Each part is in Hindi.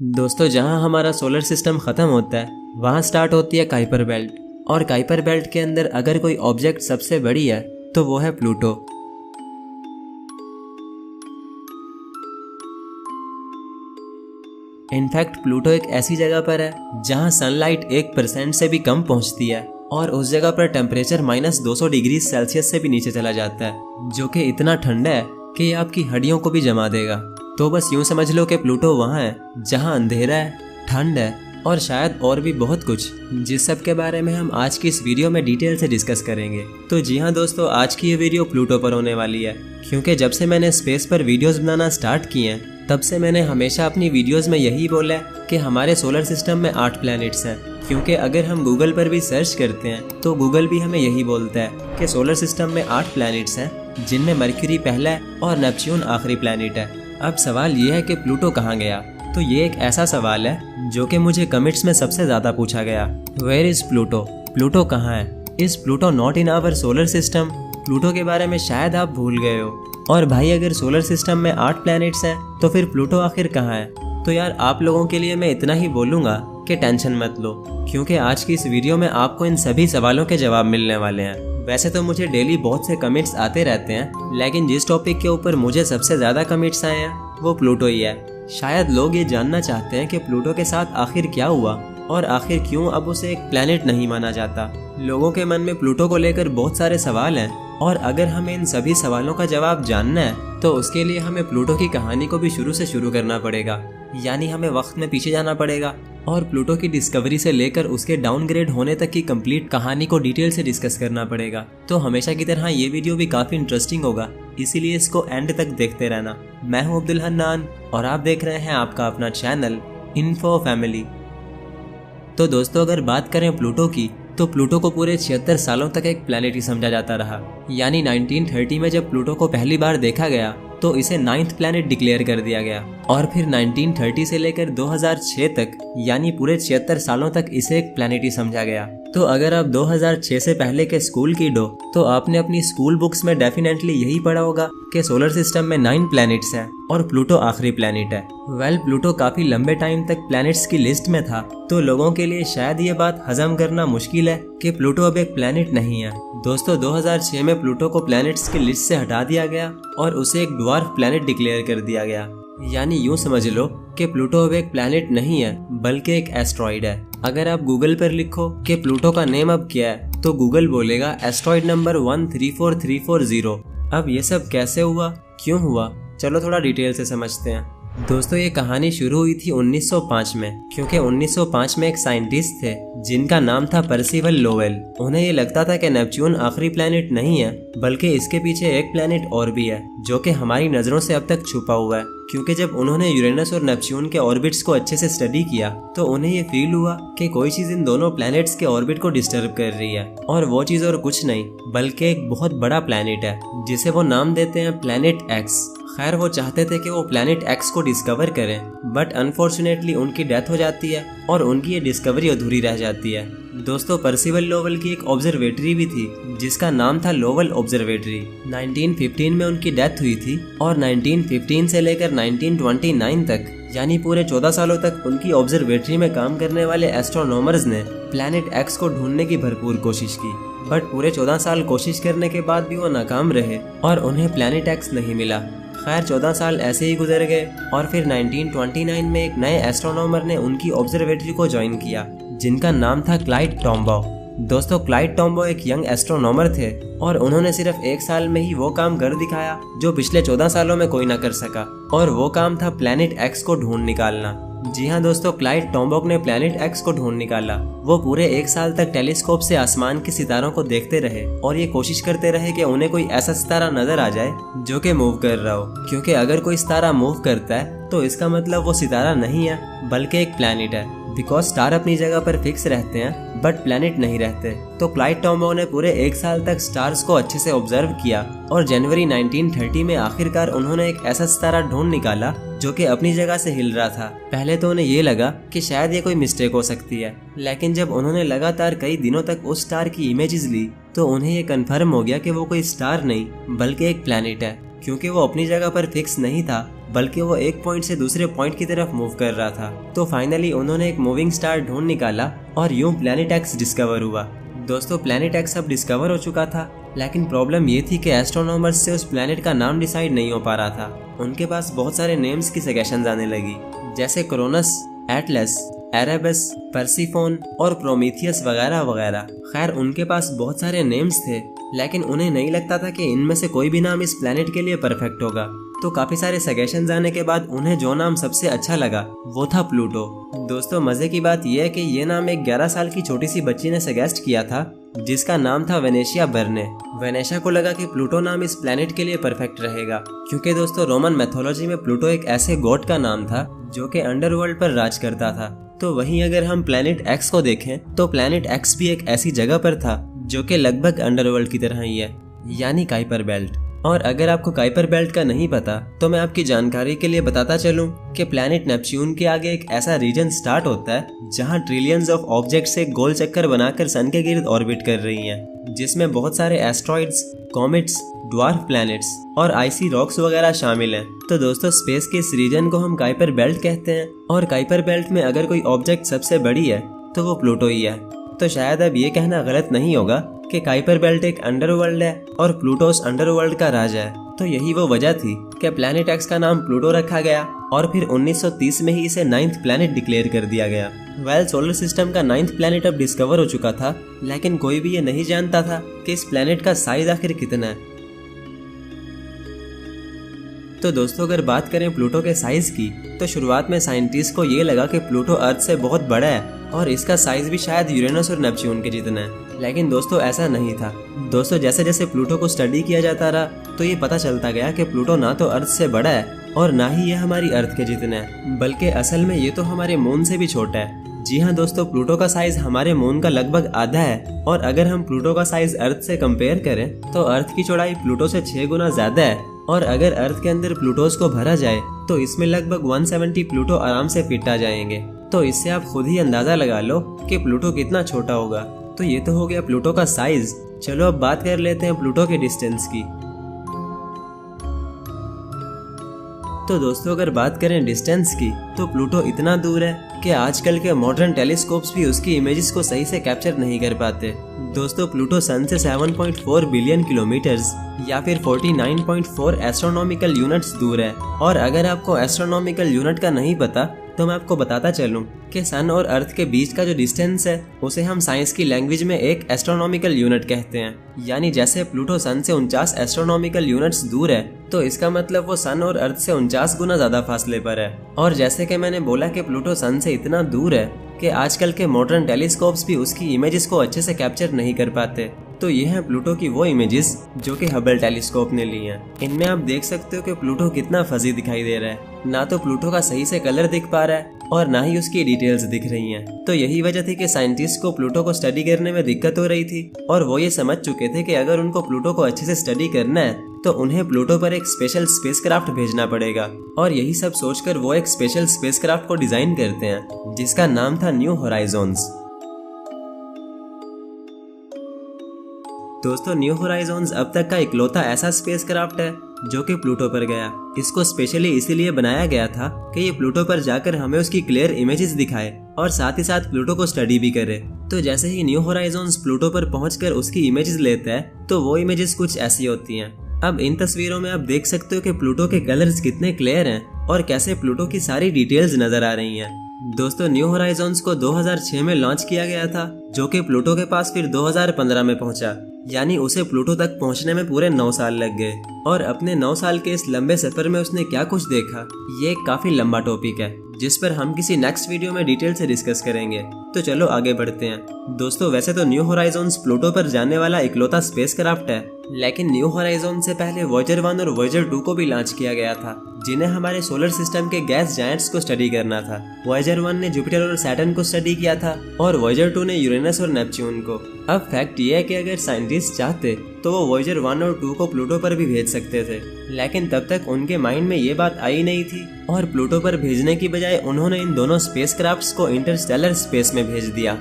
दोस्तों, जहां हमारा सोलर सिस्टम ख़त्म होता है वहां स्टार्ट होती है काइपर बेल्ट। और काइपर बेल्ट के अंदर अगर कोई ऑब्जेक्ट सबसे बड़ी है तो वो है प्लूटो। इनफैक्ट प्लूटो एक ऐसी जगह पर है जहां सनलाइट 1% से भी कम पहुंचती है और उस जगह पर टेम्परेचर -200 डिग्री सेल्सियस से भी नीचे चला जाता है, जो कि इतना ठंडा है कि ये आपकी हड्डियों को भी जमा देगा। तो बस यूं समझ लो कि प्लूटो वहाँ है जहाँ अंधेरा है, ठंड है और शायद और भी बहुत कुछ, जिस सब के बारे में हम आज की इस वीडियो में डिटेल से डिस्कस करेंगे। तो जी हाँ दोस्तों, आज की ये वीडियो प्लूटो पर होने वाली है, क्योंकि जब से मैंने स्पेस पर वीडियोस बनाना स्टार्ट किए हैं तब से मैंने हमेशा अपनी वीडियोस में यही बोला है कि हमारे सोलर सिस्टम में 8 प्लैनेट्स हैं। क्योंकि अगर हम गूगल पर भी सर्च करते हैं तो गूगल भी हमें यही बोलता है कि सोलर सिस्टम में 8 प्लैनेट्स हैं, जिनमें मरक्यूरी पहला है और नेपच्यून आखिरी प्लैनेट है। अब सवाल ये है कि प्लूटो कहाँ गया। तो ये एक ऐसा सवाल है जो कि मुझे कमेंट्स में सबसे ज़्यादा पूछा गया। Where is Pluto? प्लूटो कहाँ है? Is Pluto not in our solar system? Pluto के बारे में शायद आप भूल गए हो। और भाई, अगर सोलर सिस्टम में 8 प्लैनेट्स हैं तो फिर प्लूटो आखिर कहाँ है? तो यार, आप लोगों के लिए मैं इतना ही बोलूँगा कि टेंशन मत लो, क्योंकि आज की इस वीडियो में आपको इन सभी सवालों के जवाब मिलने वाले हैं। वैसे तो मुझे डेली बहुत से कमेंट्स आते रहते हैं, लेकिन जिस टॉपिक के ऊपर मुझे सबसे ज़्यादा कमेंट्स आए हैं वो प्लूटो ही है। शायद लोग ये जानना चाहते हैं कि प्लूटो के साथ आखिर क्या हुआ और आखिर क्यों अब उसे एक प्लैनेट नहीं माना जाता। लोगों के मन में प्लूटो को लेकर बहुत सारे सवाल हैं और अगर हमें इन सभी सवालों का जवाब जानना है तो उसके लिए हमें प्लूटो की कहानी को भी शुरू से शुरू करना पड़ेगा। यानी हमें वक्त में पीछे जाना पड़ेगा और प्लूटो की डिस्कवरी से लेकर उसके डाउनग्रेड होने तक की कंप्लीट कहानी को डिटेल से डिस्कस करना पड़ेगा। तो हमेशा की तरह ये वीडियो भी काफ़ी इंटरेस्टिंग होगा, इसीलिए इसको एंड तक देखते रहना। मैं हूं अब्दुल हन्नान और आप देख रहे हैं आपका अपना चैनल इन्फो फैमिली। तो दोस्तों, अगर बात करें प्लूटो की, तो प्लूटो को पूरे 76 सालों तक एक प्लैनेट ही समझा जाता रहा। यानी 1930 में जब प्लूटो को पहली बार देखा गया तो इसे 9th प्लैनेट डिक्लेयर कर दिया गया और फिर 1930 से लेकर 2006 तक यानी पूरे 76 सालों तक इसे एक प्लैनेट ही समझा गया। तो अगर आप 2006 से पहले के स्कूल किड हो तो आपने अपनी स्कूल बुक्स में डेफिनेटली यही पढ़ा होगा कि सोलर सिस्टम में 9 प्लैनेट्स हैं और प्लूटो आखिरी प्लैनेट है। वेल, प्लूटो काफी लंबे टाइम तक प्लैनेट्स की लिस्ट में था, तो लोगों के लिए शायद ये बात हजम करना मुश्किल है कि प्लूटो अब एक प्लैनेट नहीं है। दोस्तों, 2006 में प्लूटो को प्लैनेट्स की लिस्ट से हटा दिया गया और उसे एक ड्वार्फ प्लैनेट डिक्लेयर कर दिया गया। यानी यूं समझ लो कि प्लूटो अब एक प्लैनेट नहीं है बल्कि एक एस्ट्रॉइड है। अगर आप गूगल पर लिखो कि प्लूटो का नेम अब क्या है तो गूगल बोलेगा एस्ट्रॉइड नंबर 134340। अब ये सब कैसे हुआ, क्यों हुआ, चलो थोड़ा डिटेल से समझते हैं। दोस्तों, ये कहानी शुरू हुई थी 1905 में, क्योंकि 1905 में एक साइंटिस्ट थे जिनका नाम था पर्सिवल लोवेल। उन्हें ये लगता था कि नेपच्यून आखिरी प्लैनेट नहीं है बल्कि इसके पीछे एक प्लैनेट और भी है जो कि हमारी नजरों से अब तक छुपा हुआ है। क्योंकि जब उन्होंने यूरेनस और नेपच्यून के ऑर्बिट्स को अच्छे से स्टडी किया तो उन्हें ये फील हुआ कि कोई चीज इन दोनों प्लैनेट्स के ऑर्बिट को डिस्टर्ब कर रही है, और वो चीज और कुछ नहीं बल्कि एक बहुत बड़ा प्लैनेट है जिसे वो नाम देते हैं प्लैनेट एक्स। खैर, वो चाहते थे कि वो प्लैनेट एक्स को डिस्कवर करें, बट अनफॉर्चुनेटली उनकी डेथ हो जाती है और उनकी ये डिस्कवरी अधूरी रह जाती है। दोस्तों, पर्सिवल लोवेल की एक ऑब्जर्वेटरी भी थी जिसका नाम था लोवेल ऑब्जर्वेटरी। 1915 में उनकी डेथ हुई थी और 1915 से लेकर 1929 तक यानी पूरे 14 सालों तक उनकी ऑब्जर्वेटरी में काम करने वाले एस्ट्रोनॉमर्स ने प्लैनेट एक्स को ढूंढने की भरपूर कोशिश की, बट पूरे 14 साल कोशिश करने के बाद भी वो नाकाम रहे और उन्हें प्लैनेट एक्स नहीं मिला। खैर, 14 साल ऐसे ही गुजर गए और फिर 1929 में एक नए एस्ट्रोनॉमर ने उनकी ऑब्जर्वेटरी को ज्वाइन किया जिनका नाम था क्लाइड टॉम्बाउ। दोस्तों, क्लाइड टॉम्बाउ एक यंग एस्ट्रोनॉमर थे और उन्होंने सिर्फ 1 साल में ही वो काम कर दिखाया जो पिछले 14 सालों में कोई ना कर सका, और वो काम था प्लैनेट एक्स को ढूंढ निकालना। जी हाँ दोस्तों, क्लाइड टॉम्बाउ ने प्लैनेट एक्स को ढूंढ निकाला। वो पूरे 1 साल तक टेलीस्कोप से आसमान के सितारों को देखते रहे और ये कोशिश करते रहे कि उन्हें कोई ऐसा सितारा नजर आ जाए जो कि मूव कर रहा हो, क्योंकि अगर कोई सितारा मूव करता है तो इसका मतलब वो सितारा नहीं है बल्कि एक प्लैनेट है। बिकॉज स्टार अपनी जगह पर फिक्स रहते हैं बट प्लैनेट नहीं रहते। तो क्लाइड टॉम्बाउ ने पूरे 1 साल तक स्टार्स को अच्छे से ऑब्जर्व किया और जनवरी 1930 में आखिरकार उन्होंने एक ऐसा सितारा ढूंढ निकाला जो कि अपनी जगह से हिल रहा था। पहले तो उन्हें ये लगा कि शायद ये कोई मिस्टेक हो सकती है, लेकिन जब उन्होंने लगातार कई दिनों तक उस स्टार की इमेजेस ली तो उन्हें ये कन्फर्म हो गया कि वो कोई स्टार नहीं बल्कि एक प्लैनेट है, क्योंकि वो अपनी जगह पर फिक्स नहीं था बल्कि वो एक पॉइंट से दूसरे पॉइंट की तरफ मूव कर रहा था। तो फाइनली उन्होंने एक मूविंग स्टार ढूंढ निकाला और यूं प्लैनेट एक्स डिस्कवर हुआ। दोस्तों प्लैनेट एक्स अब डिस्कवर हो चुका था, लेकिन प्रॉब्लम ये थी कि एस्ट्रोनॉमर्स से उस प्लैनेट का नाम डिसाइड नहीं हो पा रहा था। उनके पास बहुत सारे नेम्स की सजेशंस आने लगी, जैसे क्रोनस, एटलस, एरेबस, पर्सिफोन और प्रोमीथियस वगैरह वगैरह। खैर उनके पास बहुत सारे नेम्स थे, लेकिन उन्हें नहीं लगता था कि इनमें से कोई भी नाम इस प्लैनेट के लिए परफेक्ट होगा। तो काफी सारे सजेशंस आने के बाद उन्हें जो नाम सबसे अच्छा लगा वो था प्लूटो। दोस्तों मजे की बात यह है कि ये नाम एक 11 साल की छोटी सी बच्ची ने सजेस्ट किया था, जिसका नाम था वेनेशिया बर्ने। वेनेशिया को लगा कि प्लूटो नाम इस प्लैनेट के लिए परफेक्ट रहेगा, क्योंकि दोस्तों रोमन मैथोलॉजी में प्लूटो एक ऐसे गॉड का नाम था जो कि अंडरवर्ल्ड पर राज करता था। तो वहीं अगर हम प्लैनेट एक्स को देखें तो प्लैनेट एक्स भी एक ऐसी जगह पर था जो कि लगभग अंडरवर्ल्ड की तरह ही है, यानी काइपर बेल्ट। और अगर आपको काइपर बेल्ट का नहीं पता तो मैं आपकी जानकारी के लिए बताता चलूं कि प्लैनेट नेपच्यून के आगे एक ऐसा रीजन स्टार्ट होता है जहां ट्रिलियंस ऑफ ऑब्जेक्ट्स एक गोल चक्कर बनाकर सन के गिर्द ऑर्बिट कर रही हैं, जिसमें बहुत सारे एस्ट्रॉइड्स, कॉमेट्स, ड्वार्फ प्लैनेट्स और आइसी रॉक्स वगैरह शामिल हैं। तो दोस्तों स्पेस के इस रीजन को हम काइपर बेल्ट कहते हैं, और काइपर बेल्ट में अगर कोई ऑब्जेक्ट सबसे बड़ी है तो वो प्लूटो ही है। तो शायद अब ये कहना गलत नहीं होगा कि काइपर बेल्ट एक अंडरवर्ल्ड है और प्लूटो उस अंडरवर्ल्ड का राजा है। तो यही वो वजह थी कि प्लैनेट एक्स का नाम प्लूटो रखा गया और फिर 1930 में ही इसे 9th प्लैनेट डिक्लेयर कर दिया गया। सोलर सिस्टम का 9th प्लैनेट अब डिस्कवर हो चुका था, लेकिन कोई भी ये नहीं जानता था कि इस प्लैनेट का साइज आखिर कितना है। तो दोस्तों अगर बात करें प्लूटो के साइज की, तो शुरुआत में साइंटिस्ट को ये लगा कि प्लूटो अर्थ से बहुत बड़ा है और इसका साइज भी शायद यूरेनस और नेपच्यून के जितना है, लेकिन दोस्तों ऐसा नहीं था। दोस्तों जैसे जैसे प्लूटो को स्टडी किया जाता रहा तो ये पता चलता गया कि प्लूटो ना तो अर्थ से बड़ा है और ना ही ये हमारी अर्थ के जितना है, बल्कि असल में ये तो हमारे मून से भी छोटा है। जी हाँ दोस्तों, प्लूटो का साइज हमारे मून का लगभग आधा है, और अगर हम प्लूटो का साइज अर्थ से कंपेयर करें तो अर्थ की चौड़ाई प्लूटो से 6 गुना ज्यादा है, और अगर अर्थ के अंदर प्लूटोस को भरा जाए तो इसमें लगभग 170 प्लूटो आराम से फिट आ जाएंगे। तो इससे आप खुद ही अंदाजा लगा लो कि प्लूटो कितना छोटा होगा। तो ये तो हो गया प्लूटो का साइज। चलो अब बात कर लेते हैं प्लूटो के डिस्टेंस की। तो दोस्तों अगर बात करें डिस्टेंस की, तो प्लूटो इतना दूर है कि आजकल के मॉडर्न टेलीस्कोप्स भी उसकी इमेजेस को सही से कैप्चर नहीं कर पाते। दोस्तों प्लूटो सन से 7.4 बिलियन किलोमीटर्स या फिर 49.4 एस्ट्रोनॉमिकल यूनिट्स दूर है। और अगर आपको एस्ट्रोनॉमिकल यूनिट का नहीं पता तो मैं आपको बताता चलूं कि सन और अर्थ के बीच का जो डिस्टेंस है उसे हम साइंस की लैंग्वेज में एक एस्ट्रोनॉमिकल यूनिट कहते हैं। यानी जैसे प्लूटो सन से 49 एस्ट्रोनॉमिकल यूनिट्स दूर है, तो इसका मतलब वो सन और अर्थ से 49 गुना ज्यादा फासले पर है। और जैसे कि मैंने बोला कि प्लूटो सन से इतना दूर है कि आजकल के मॉडर्न टेलीस्कोप्स भी उसकी इमेजेस को अच्छे से कैप्चर नहीं कर पाते। तो ये है प्लूटो की वो इमेजेस जो कि हबल टेलीस्कोप ने ली हैं। इनमें आप देख सकते हो कि प्लूटो कितना फजी दिखाई दे रहा है। ना तो प्लूटो का सही से कलर दिख पा रहा है और ना ही उसकी डिटेल्स दिख रही हैं। तो यही वजह थी कि साइंटिस्ट को प्लूटो को स्टडी करने में दिक्कत हो रही थी, और वो ये समझ चुके थे कि अगर उनको प्लूटो को अच्छे से स्टडी करना है तो उन्हें प्लूटो पर एक स्पेशल स्पेसक्राफ्ट भेजना पड़ेगा। और यही सब सोचकर वो एक स्पेशल स्पेसक्राफ्ट को डिजाइन करते हैं जिसका नाम था न्यू होराइजन्स। दोस्तों न्यू होराइजन्स अब तक का इकलौता ऐसा स्पेसक्राफ्ट है जो कि प्लूटो पर गया। इसको स्पेशली इसीलिए बनाया गया था कि ये प्लूटो पर जाकर हमें उसकी क्लियर इमेजेस दिखाए और साथ ही साथ प्लूटो को स्टडी भी करे। तो जैसे ही न्यू होराइजन्स प्लूटो पर पहुंचकर उसकी इमेजेस लेता है तो वो इमेजेस कुछ ऐसी होती हैं। अब इन तस्वीरों में आप देख सकते हो कि प्लूटो के कलर्स कितने क्लियर हैं और कैसे प्लूटो की सारी डिटेल्स नजर आ रही हैं। दोस्तों न्यू होराइजन्स को 2006 में लॉन्च किया गया था, जो कि प्लूटो के पास फिर 2015 में पहुंचा। यानी उसे प्लूटो तक पहुंचने में पूरे 9 साल लग गए। और अपने 9 साल के इस लंबे सफर में उसने क्या कुछ देखा, ये एक काफी लंबा टॉपिक है जिस पर हम किसी नेक्स्ट वीडियो में डिटेल से डिस्कस करेंगे। तो चलो आगे बढ़ते हैं। दोस्तों वैसे तो न्यू होराइजन्स प्लूटो पर जाने वाला इकलौता स्पेसक्राफ्ट है, लेकिन न्यू होराइजन्स से पहले वॉयेजर 1 और वॉयेजर 2 को भी लॉन्च किया गया था, जिन्हें हमारे सोलर सिस्टम के गैस जायंट्स को स्टडी करना था। वॉयेजर 1 ने जुपिटर और सैटर्न को स्टडी किया था और वॉयेजर 2 ने यूरेनस और नेपच्यून को। अब फैक्ट ये है कि अगर साइंटिस्ट चाहते तो वो वॉयेजर 1 और 2 को प्लूटो पर भी भेज सकते थे, लेकिन तब तक उनके माइंड में ये बात आई नहीं थी और प्लूटो पर भेजने की बजाय उन्होंने इन दोनों स्पेसक्राफ्ट्स को इंटरस्टेलर स्पेस में भेज दिया।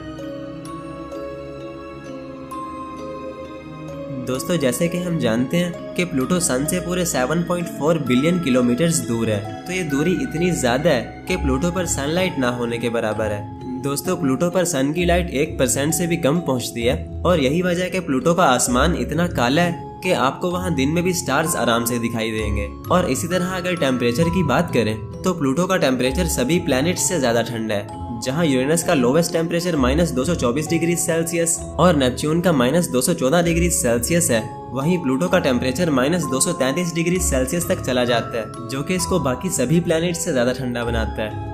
दोस्तों जैसे कि हम जानते हैं कि प्लूटो सन से पूरे 7.4 बिलियन किलोमीटर्स दूर है, तो ये दूरी इतनी ज्यादा है कि प्लूटो पर सनलाइट ना होने के बराबर है। दोस्तों प्लूटो पर सन की लाइट 1% से भी कम पहुंचती है और यही वजह है कि प्लूटो का आसमान इतना काला है कि आपको वहां दिन में भी स्टार्स आराम से दिखाई देंगे। और इसी तरह अगर टेम्परेचर की बात करें तो प्लूटो का टेम्परेचर सभी प्लैनेट्स से ज्यादा ठंडा है। जहां यूरेनस का लोवेस्ट टेम्परेचर -224 डिग्री सेल्सियस और नेपच्यून का -214 डिग्री सेल्सियस है, वहीं प्लूटो का टेम्परेचर -233 डिग्री सेल्सियस तक चला जाता है, जो कि इसको बाकी सभी प्लैनेट से ज्यादा ठंडा बनाता है।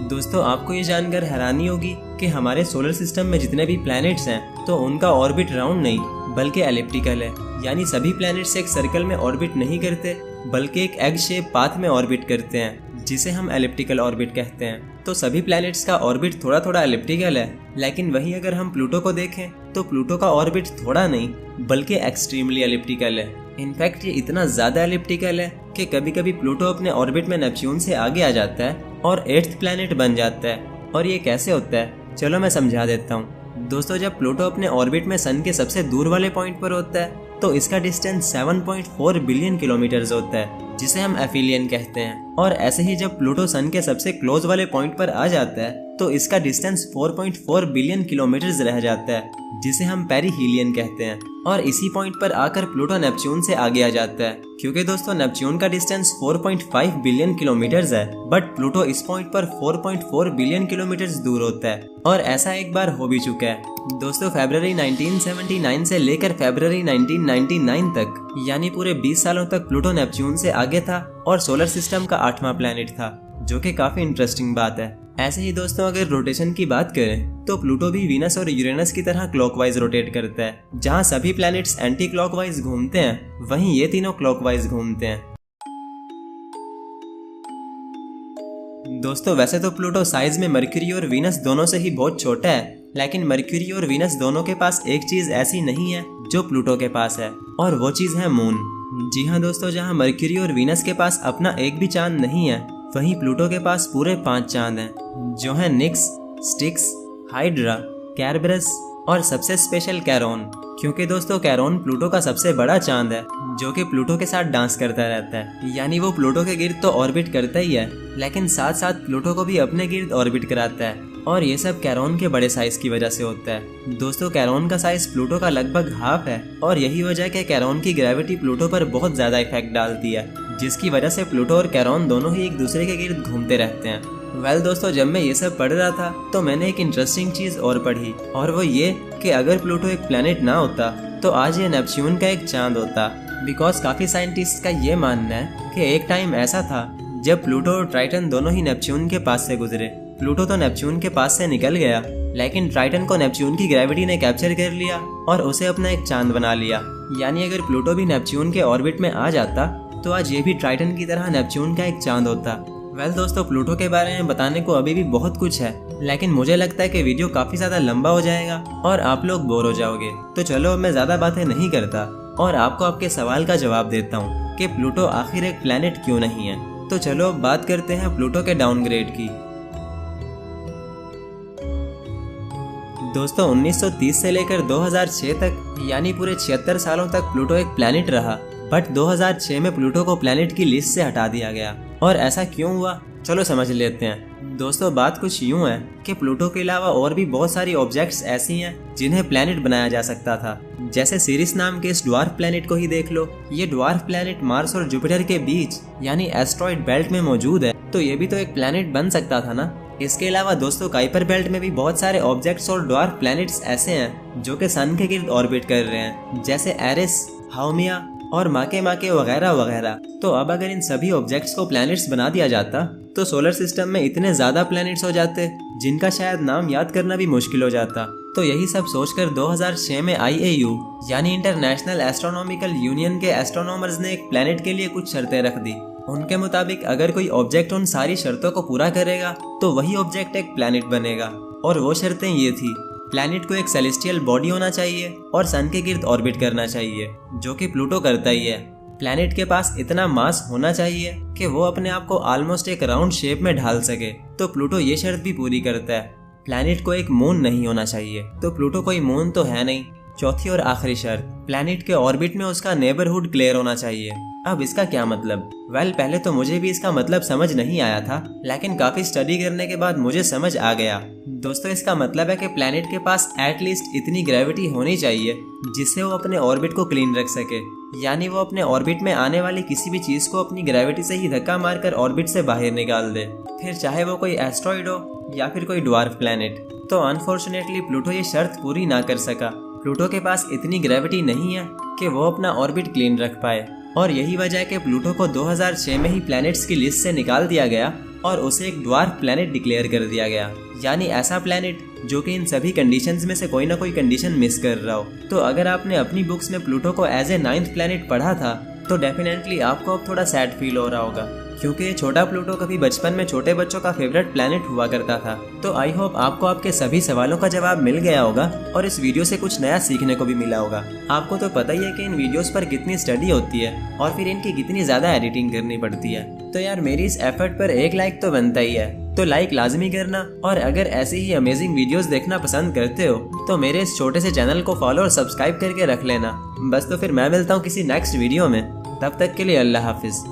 दोस्तों आपको ये जानकर हैरानी होगी कि हमारे सोलर सिस्टम में जितने भी प्लैनेट्स हैं तो उनका ऑर्बिट राउंड नहीं बल्कि एलिप्टिकल है, यानी सभी प्लैनेट्स एक सर्कल में ऑर्बिट नहीं करते बल्कि एक एग शेप पाथ में ऑर्बिट करते हैं, जिसे हम एलिप्टिकल ऑर्बिट कहते हैं। तो सभी प्लैनेट्स का ऑर्बिट थोड़ा थोड़ा एलिप्टिकल है, लेकिन वहीं अगर हम प्लूटो को देखें तो प्लूटो का ऑर्बिट थोड़ा नहीं बल्कि एक्सट्रीमली एलिप्टिकल है। इनफैक्ट ये इतना ज्यादा एलिप्टिकल है कि कभी कभी प्लूटो अपने ऑर्बिट में नेपच्यून से आगे आ जाता है और 8th प्लैनेट बन जाता है। और ये कैसे होता है, चलो मैं समझा देता हूँ। दोस्तों जब प्लूटो अपने ऑर्बिट में सन के सबसे दूर वाले पॉइंट पर होता है तो इसका डिस्टेंस 7.4 बिलियन किलोमीटर्स होता है, जिसे हम एफिलियन कहते हैं। और ऐसे ही जब प्लूटो सन के सबसे क्लोज वाले पॉइंट पर आ जाता है तो इसका डिस्टेंस 4.4 बिलियन किलोमीटर्स रह जाता है, जिसे हम पेरिहीलियन कहते हैं। और इसी पॉइंट पर आकर प्लूटो नेपच्यून से आगे आ जाता है, क्योंकि दोस्तों नेपच्यून का डिस्टेंस 4.5 बिलियन किलोमीटर्स है, बट प्लूटो इस पॉइंट पर 4.4 बिलियन किलोमीटर्स दूर होता है। और ऐसा एक बार हो भी चुका है। दोस्तों फरवरी 1979 से लेकर फरवरी 1999 तक, यानी पूरे 20 सालों तक प्लूटो नेपच्यून से आगे था और सोलर सिस्टम का 8वां प्लैनेट था, जो कि काफी इंटरेस्टिंग बात है। ऐसे ही दोस्तों अगर रोटेशन की बात करें तो प्लूटो भी वीनस और यूरेनस की तरह क्लॉकवाइज रोटेट करता है। जहां सभी प्लैनेट्स एंटी क्लॉकवाइज घूमते हैं, वहीं ये तीनों क्लॉकवाइज घूमते हैं। दोस्तों वैसे तो प्लूटो साइज में मरक्यूरी और वीनस दोनों से ही बहुत छोटा है, लेकिन मरक्यूरी और वीनस दोनों के पास एक चीज ऐसी नहीं है जो प्लूटो के पास है, और वो चीज है मून। जी हाँ दोस्तों, जहाँ मरक्यूरी और वीनस के पास अपना एक भी चांद नहीं है, वहीं प्लूटो के पास पूरे 5 चांद हैं, जो है निक्स, स्टिक्स, हाइड्रा, कैरबरस और सबसे स्पेशल कैरोन। क्योंकि दोस्तों कैरोन प्लूटो का सबसे बड़ा चांद है, जो कि प्लूटो के साथ डांस करता रहता है। यानी वो प्लूटो के गिर्द तो ऑर्बिट करता ही है, लेकिन साथ साथ प्लूटो को भी अपने गिर्द ऑर्बिट कराता है। और ये सब कैरोन के बड़े साइज की वजह से होता है। दोस्तों कैरोन का साइज प्लूटो का लगभग हाफ है, और यही वजह है कि कैरोन की ग्रेविटी प्लूटो पर बहुत ज्यादा इफेक्ट डालती है, जिसकी वजह से प्लूटो और कैरोन दोनों ही एक दूसरे के गिर्द घूमते रहते हैं। दोस्तों जब मैं ये सब पढ़ रहा था तो मैंने एक इंटरेस्टिंग चीज और पढ़ी, और वो ये कि अगर प्लूटो एक प्लेनेट ना होता तो आज ये नेपच्यून का एक चांद होता। बिकॉज काफी साइंटिस्ट का ये मानना है कि एक टाइम ऐसा था जब प्लूटो और ट्राइटन दोनों ही नेपच्यून के पास से गुजरे। प्लूटो तो नेपच्यून के पास से निकल गया, लेकिन ट्राइटन को नेपच्यून की ग्रेविटी ने कैप्चर कर लिया और उसे अपना एक चांद बना लिया। यानी अगर प्लूटो भी नेपच्यून के ऑर्बिट में आ जाता तो आज ये भी ट्राइटन की तरह नेपच्यून का एक चांद होता। दोस्तों प्लूटो के बारे में बताने को अभी भी बहुत कुछ है, लेकिन मुझे लगता है कि वीडियो काफी ज्यादा लंबा हो जाएगा और आप लोग बोर हो जाओगे। तो चलो अब मैं ज्यादा बातें नहीं करता और आपको आपके सवाल का जवाब देता हूँ कि प्लूटो आखिर एक प्लेनेट क्यों नहीं है। तो चलो अब बात करते हैं प्लूटो के डाउनग्रेड की। दोस्तों 1930 से लेकर 2006 तक, यानी पूरे 76 सालों तक प्लूटो एक प्लेनेट रहा, बट 2006 में प्लूटो को प्लेनेट की लिस्ट से हटा दिया गया। और ऐसा क्यों हुआ, चलो समझ लेते हैं। दोस्तों बात कुछ यूं है कि प्लूटो के अलावा और भी बहुत सारी ऑब्जेक्ट्स ऐसी हैं जिन्हें प्लेनेट बनाया जा सकता था। जैसे सीरिस नाम के इस ड्वार्फ प्लेनेट को ही देख लो। ये ड्वार्फ प्लेनेट मार्स और जुपिटर के बीच यानी एस्ट्रॉइड बेल्ट में मौजूद है, तो ये भी तो एक प्लेनेट बन सकता था ना। इसके अलावा दोस्तों काइपर बेल्ट में भी बहुत सारे ऑब्जेक्ट्स और ड्वार्फ प्लैनेट्स ऐसे हैं जो कि सन के गिर्द ऑर्बिट कर रहे हैं, जैसे एरिस, हाउमिया और माके वगैरह वगैरह। तो अब अगर इन सभी ऑब्जेक्ट्स को प्लैनेट्स बना दिया जाता तो सोलर सिस्टम में इतने ज्यादा प्लैनेट्स हो जाते जिनका शायद नाम याद करना भी मुश्किल हो जाता। तो यही सब सोचकर 2006 में IAU यानी इंटरनेशनल एस्ट्रोनॉमिकल यूनियन के एस्ट्रोनॉमर्स ने एक प्लैनेट के लिए कुछ शर्तें रख दी। उनके मुताबिक अगर कोई ऑब्जेक्ट उन सारी शर्तों को पूरा करेगा तो वही ऑब्जेक्ट एक प्लैनेट बनेगा। और वो शर्तें ये थी, प्लैनेट को एक सेलेस्टियल बॉडी होना चाहिए और सन के गिर्द ऑर्बिट करना चाहिए, जो कि प्लूटो करता ही है। प्लैनेट के पास इतना मास होना चाहिए कि वो अपने आप को ऑलमोस्ट एक राउंड शेप में ढाल सके, तो प्लूटो ये शर्त भी पूरी करता है। प्लैनेट को एक मून नहीं होना चाहिए। तो प्लूटो कोई मून तो है नहीं। चौथी और आखिरी शर्त, प्लैनेट के ऑर्बिट में उसका नेबरहुड क्लियर होना चाहिए। अब इसका क्या मतलब? पहले तो मुझे भी इसका मतलब समझ नहीं आया था, लेकिन काफी स्टडी करने के बाद मुझे समझ आ गया। दोस्तों, इसका मतलब है कि प्लैनेट के पास एटलीस्ट इतनी ग्रेविटी होनी चाहिए जिससे वो अपने ऑर्बिट को क्लीन रख सके। यानी वो अपने ऑर्बिट में आने वाली किसी भी चीज को अपनी ग्रेविटी से ही धक्का मारकर ऑर्बिट से बाहर निकाल दे, फिर चाहे वो कोई एस्ट्रॉइड हो या फिर कोई ड्वार्फ प्लैनेट। तो अनफॉर्चुनेटली प्लूटो ये शर्त पूरी ना कर सका। प्लूटो के पास इतनी ग्रेविटी नहीं है कि वो अपना ऑर्बिट क्लीन रख पाए, और यही वजह है कि प्लूटो को 2006 में ही प्लैनेट्स की लिस्ट से निकाल दिया गया और उसे एक ड्वार्फ प्लैनेट डिक्लेयर कर दिया गया। यानी ऐसा प्लैनेट जो कि इन सभी कंडीशंस में से कोई ना कोई कंडीशन मिस कर रहा हो। तो अगर आपने अपनी बुक्स में प्लूटो को एज ए 9th प्लैनेट पढ़ा था तो डेफिनेटली आपको अब थोड़ा सैड फील हो रहा होगा, क्योंकि ये छोटा प्लूटो कभी बचपन में छोटे बच्चों का फेवरेट प्लैनेट हुआ करता था। तो आई होप आपको आपके सभी सवालों का जवाब मिल गया होगा और इस वीडियो से कुछ नया सीखने को भी मिला होगा। आपको तो पता ही है कि इन वीडियोस पर कितनी स्टडी होती है और फिर इनकी कितनी ज्यादा एडिटिंग करनी पड़ती है। तो यार मेरी इस एफर्ट पर एक लाइक तो बनता ही है, तो लाइक लाजमी करना। और अगर ऐसे ही अमेजिंग वीडियोस देखना पसंद करते हो तो मेरे इस छोटे से चैनल को फॉलो और सब्सक्राइब करके रख लेना। बस तो फिर मैं मिलता हूँ किसी नेक्स्ट वीडियो में, तब तक के लिए अल्लाह हाफिज।